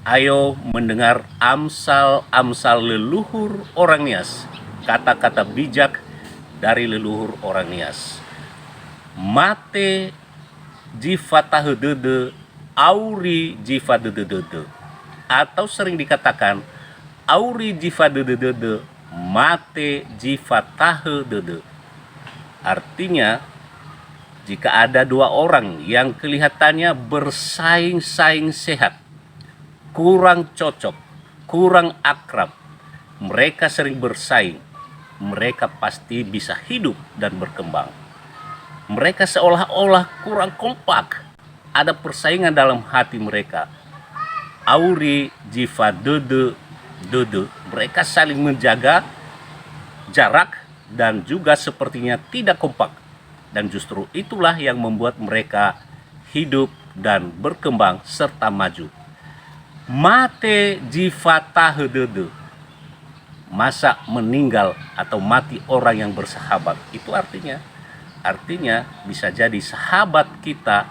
Ayo mendengar amsal-amsal leluhur orang Nias, kata-kata bijak dari leluhur orang Nias. Mate jiva tahedede, auri jiva dededede. Atau sering dikatakan auri jiva dededede, mate jiva tahedede. Artinya, jika ada dua orang yang kelihatannya bersaing-saing sehat, kurang cocok, kurang akrab, mereka sering bersaing, mereka pasti bisa hidup dan berkembang. Mereka seolah-olah kurang kompak, ada persaingan dalam hati mereka. Auri jiva dede, mereka saling menjaga jarak dan juga sepertinya tidak kompak. Dan justru itulah yang membuat mereka hidup dan berkembang serta maju. Mate jiva tahedede, masa meninggal atau mati orang yang bersahabat. Itu artinya bisa jadi sahabat kita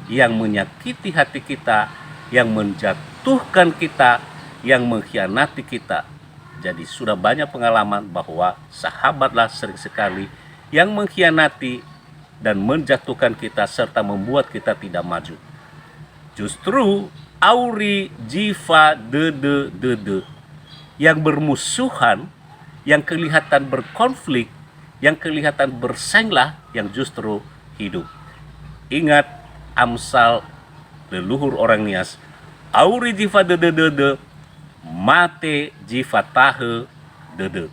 yang menyakiti hati kita, yang menjatuhkan kita, yang mengkhianati kita. Jadi sudah banyak pengalaman bahwa sahabatlah sering sekali yang mengkhianati dan menjatuhkan kita serta membuat kita tidak maju. Justru auri jiva dede yang bermusuhan, yang kelihatan berkonflik, yang kelihatan bersainglah yang justru hidup. Ingat amsal leluhur orang Nias, auri jiva dede, mate jiva tahedede.